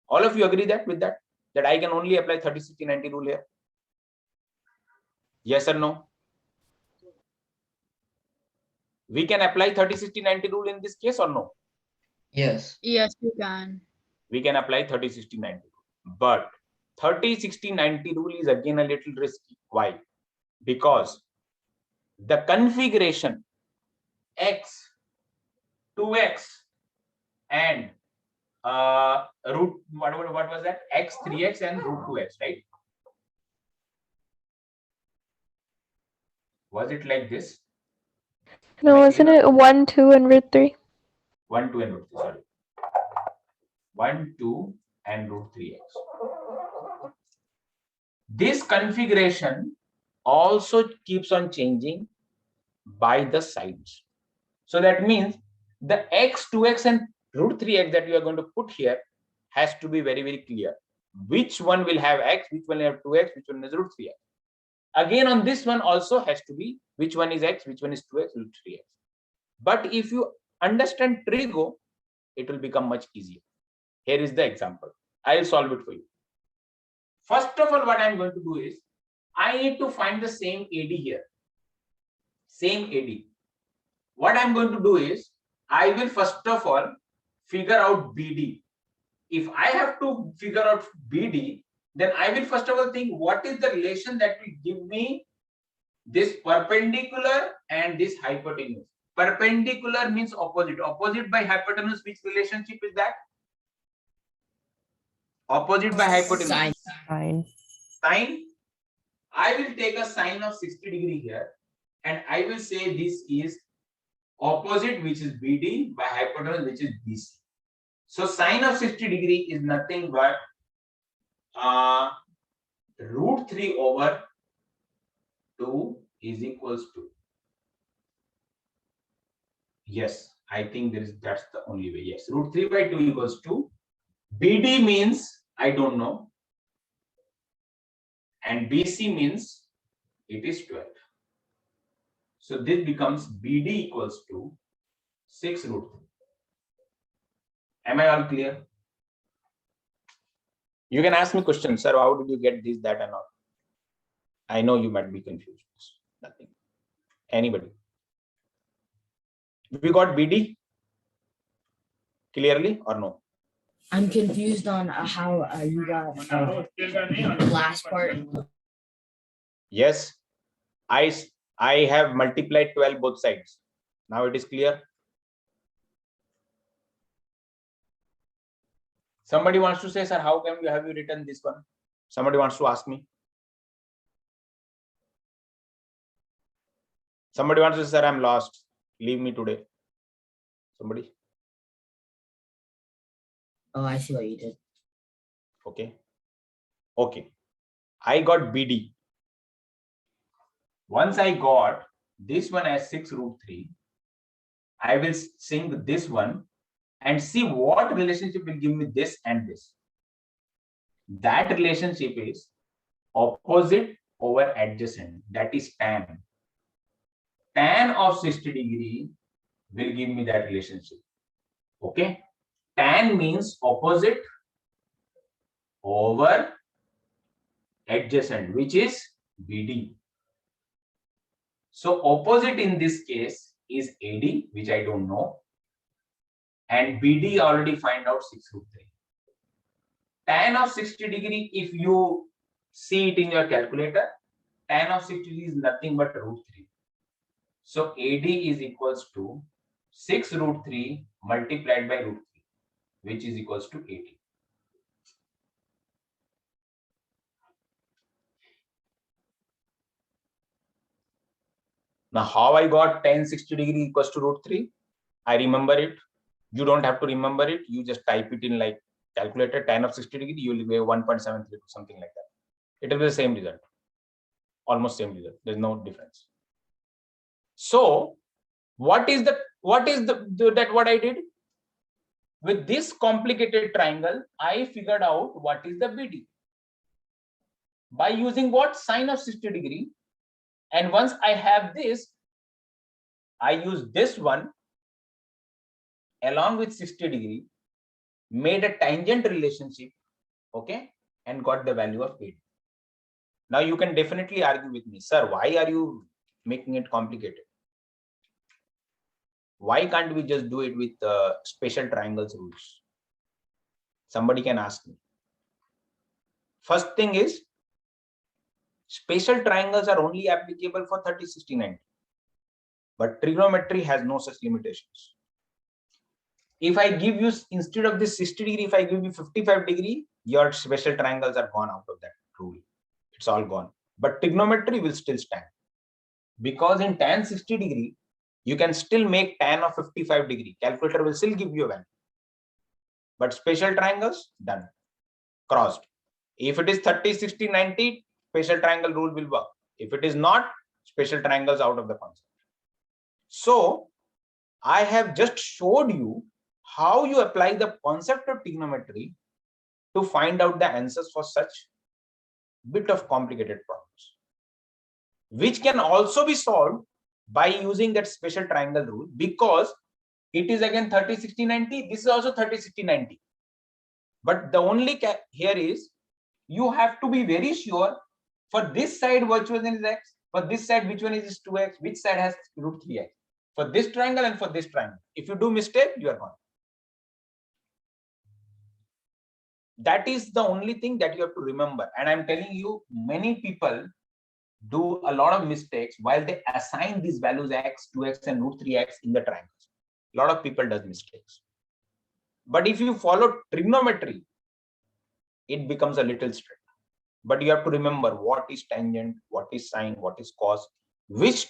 All of you agree that with that? That I can only apply 30, 60, 90 rule here? Yes or no? We can apply 30, 60, 90 rule in this case or no? Yes. Yes, you can. We can apply 30, 60, 90. But 30, 60, 90 rule is again a little risky. Why? Because the configuration x, 2x, and root, what was that? X, 3x, and root 2x, right? Was it like this? No, wasn't it 1, 2, and root 3? 1, 2, and root 3, sorry. 1, 2, and root 3x. This configuration also keeps on changing by the sides. So that means the x, 2x, and root 3x that you are going to put here has to be very, very clear. Which one will have x, which one will have 2x, which one is root 3x. Again, on this one also has to be which one is x, which one is 2x, root 3x. But if you understand Trigo, it will become much easier. Here is the example. I'll solve it for you. First of all, what I'm going to do is, I need to find the same AD here. Same AD. What I'm going to do is, I will first of all figure out BD. If I have to figure out BD, then I will first of all think what is the relation that will give me this perpendicular and this hypotenuse. Perpendicular means opposite. Opposite by hypotenuse, which relationship is that? Opposite by hypotenuse. Sine. Sine. Sine. I will take a sine of 60 degree here, and I will say this is opposite, which is BD, by hypotenuse, which is BC. So sine of 60 degree is nothing but root 3 over 2 is equals to. Yes, I think that's the only way. Yes, root 3 by 2 equals to. BD means I don't know, and BC means it is 12. So this becomes BD equals to 6 root 3. Am I all clear? You can ask me questions, sir. How did you get this, that, and all? I know you might be confused. Nothing. Anybody? We got BD clearly or no? I'm confused on how you got the last part. Yes, I have multiplied 12 both sides. Now it is clear. Somebody wants to say, sir, how come you have written this one? Somebody wants to ask me. Somebody wants to say, sir, I'm lost. Leave me today. Somebody. Oh, I see what you did. Okay. Okay. I got BD. Once I got this one as 6 root 3, I will sync this one and see what relationship will give me this and this. That relationship is opposite over adjacent. That is tan. Tan of 60 degree will give me that relationship. Okay. Tan means opposite over adjacent, which is BD. So opposite in this case is AD, which I don't know. And BD already find out 6 root 3. Tan of 60 degree, if you see it in your calculator, tan of 60 degree is nothing but root 3. So AD is equals to 6 root 3 multiplied by root 3, which is equals to 80. Now, how I got tan 60 degree equals to root 3? I remember it. You don't have to remember it. You just type it in like calculator, tan of 60 degree, you will get 1.73 or something like that. It will be the same result. Almost same result. There's no difference. So what I did? With this complicated triangle, I figured out what is the BD. By using what? Sine of 60 degree. And once I have this, I use this one along with 60 degree, made a tangent relationship, okay, and got the value of AD. Now you can definitely argue with me, sir, why are you making it complicated? Why can't we just do it with special triangles rules? Somebody can ask me. First thing is, special triangles are only applicable for 30, 60, 90. But trigonometry has no such limitations. If I give you, instead of this 60 degree, if I give you 55 degree, your special triangles are gone out of that rule. It's all gone. But trigonometry will still stand. Because in tan 60 degree, you can still make tan of 55 degree. Calculator will still give you a value. But special triangles, done. Crossed. If it is 30, 60, 90, special triangle rule will work. If it is not, special triangles out of the concept. So, I have just showed you how you apply the concept of trigonometry to find out the answers for such bit of complicated problems, which can also be solved by using that special triangle rule, because it is again 30, 60, 90. This is also 30, 60, 90. But the only here is you have to be very sure for this side which one is x, for this side which one is 2x, which side has root 3x. For this triangle and for this triangle. If you do mistake, you are gone. That is the only thing that you have to remember. And I'm telling you, many people do a lot of mistakes while they assign these values x, 2x and root 3x in the triangles. A lot of people does mistakes. But if you follow trigonometry, it becomes a little strict. But you have to remember what is tangent, what is sine, what is cos, which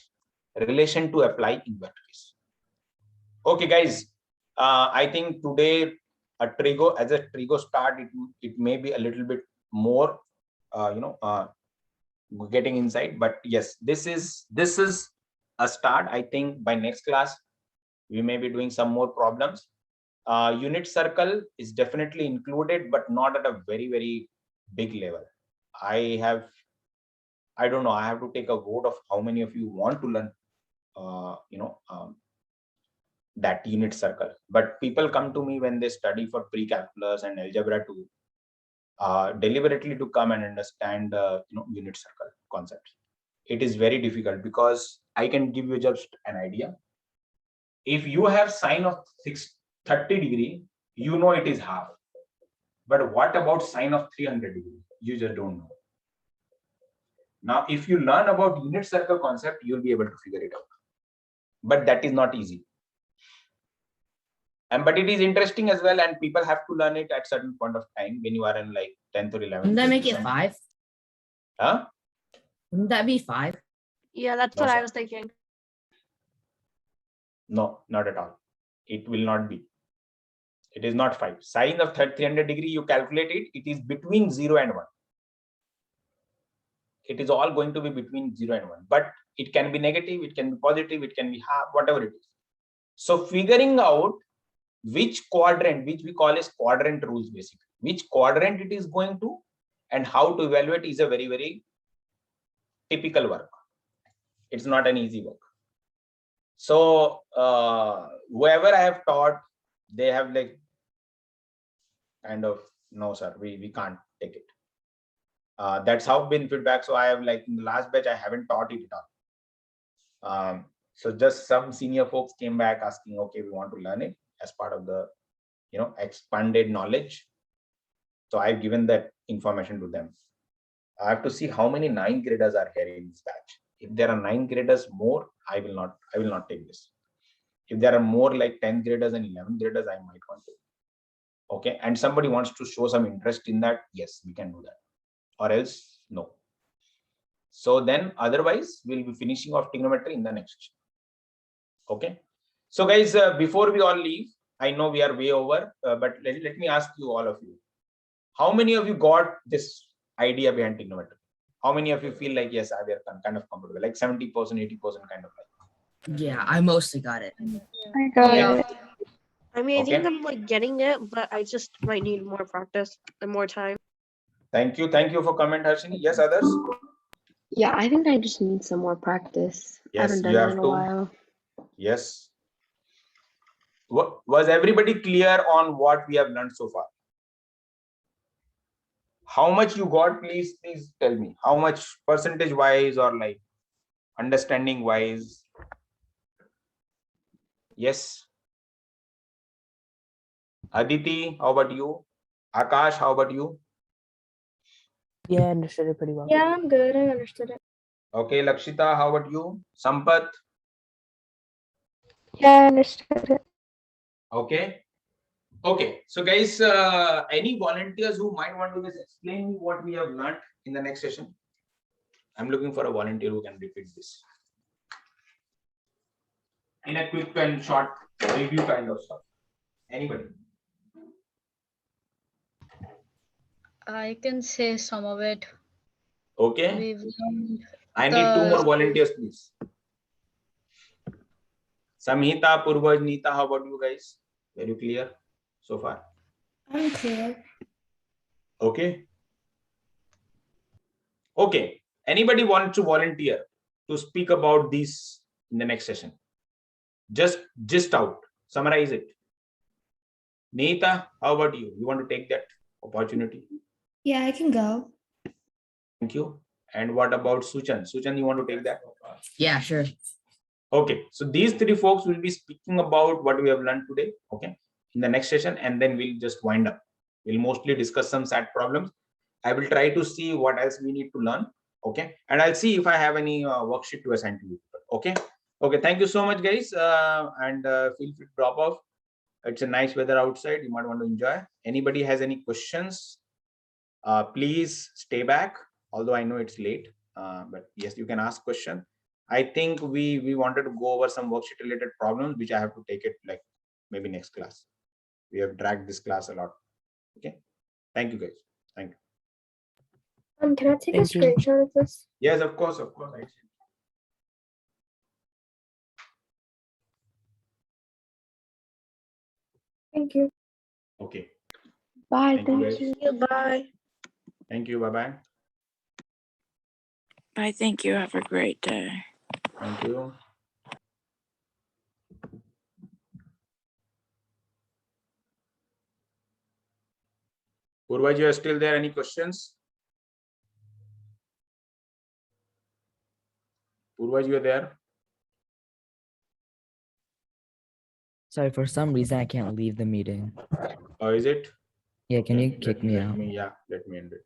relation to apply in that case. Okay, guys. I think today a trigo as a trigo start, it may be a little bit more, getting inside. But yes, this is a start. I think by next class we may be doing some more problems. Unit circle is definitely included, but not at a very, very big level. I don't know. I have to take a vote of how many of you want to learn, that unit circle. But people come to me when they study for pre-calculus and algebra to deliberately to come and understand unit circle concept. It is very difficult because I can give you just an idea. If you have sine of 30 degree, you know it is half. But what about sine of 300 degree? You just don't know. Now, if you learn about unit circle concept, you'll be able to figure it out. But that is not easy. But it is interesting as well, and people have to learn it at certain point of time when you are in like 10th or 11th. Wouldn't that make it 5? Huh? Wouldn't that be 5? Yeah, that's No, what sir. I was thinking. No, not at all. It will not be. It is not 5. Sine of 300 degree, you calculate it, it is between 0 and 1. It is all going to be between 0 and 1. But it can be negative, it can be positive, it can be half, whatever it is. So figuring out which quadrant, which we call as quadrant rules, basically, which quadrant it is going to and how to evaluate is a very, very typical work. It's not an easy work. So whoever I have taught, they have like kind of, no sir, we can't take it. That's how been feedback. So I have like in the last batch, I haven't taught it at all. So just some senior folks came back asking, okay, we want to learn it as part of the expanded knowledge. So I've given that information to them. I have to see how many 9th graders are here in this batch. If there are 9th graders more, I will not take this. If there are more like 10th graders and 11th graders, I might want to. Okay, and somebody wants to show some interest in that, yes, we can do that. Or else, no. So then otherwise, we'll be finishing off trigonometry in the next session. Okay. So guys, before we all leave, I know we are way over, but let me ask you, all of you, how many of you got this idea behind trigonometry? How many of you feel like, yes, we are kind of comfortable, like 70%, 80% kind of like? Yeah, I mostly got it. I got it. I mean, I think Okay. I'm like getting it, but I just might need more practice and more time. Thank you for comment, Harshini. Yes, others? Yeah, I think I just need some more practice. I Yes, haven't done you it have in a to. while. Yes. Was everybody clear on what we have learned so far? How much you got, please tell me. How much percentage wise or like understanding wise? Yes. Aditi, how about you? Akash, how about you? Yeah, I understood it pretty well. Yeah, I'm good. I understood it. Okay, Lakshita, how about you? Sampath? Yeah, I understood it. Okay. Okay. So guys, any volunteers who might want to just explain what we have learned in the next session? I'm looking for a volunteer who can repeat this in a quick and short review kind of stuff. Anybody? I can say some of it. Okay. We've learned I need 2 more volunteers, please. Samhita, Purvaj, Neeta, how about you guys? Very clear so far? I'm clear. Okay. Okay. Anybody wants to volunteer to speak about this in the next session? Just out. Summarize it. Neeta, how about you? You want to take that opportunity? Yeah, I can go. Thank you. And what about Suchan? Suchan, you want to take that? Yeah, sure. Okay, so these three folks will be speaking about what we have learned today, okay, in the next session, and then we'll just wind up. We'll mostly discuss some SAT problems. I will try to see what else we need to learn, okay, and I'll see if I have any worksheet to assign to you, okay. Okay, thank you so much, guys, and feel free to drop off. It's a nice weather outside. You might want to enjoy. Anybody has any questions? Please stay back. Although I know it's late, but yes, you can ask question. I think we wanted to go over some worksheet related problems, which I have to take it like maybe next class. We have dragged this class a lot. Okay. Thank you, guys. Thank you. Can I take a Thank you. screenshot of this? Yes, of course, of course. Thank you. Okay. Bye. Thank you, guys. Thank you. Bye. Thank you. Bye bye. Bye. Thank you. Have a great day. Thank you. Purvaj, you are still there? Any questions? Purvaj, you are there? Sorry, for some reason I can't leave the meeting. Or is it? Yeah, can Okay, you kick me out? Yeah, let me end it.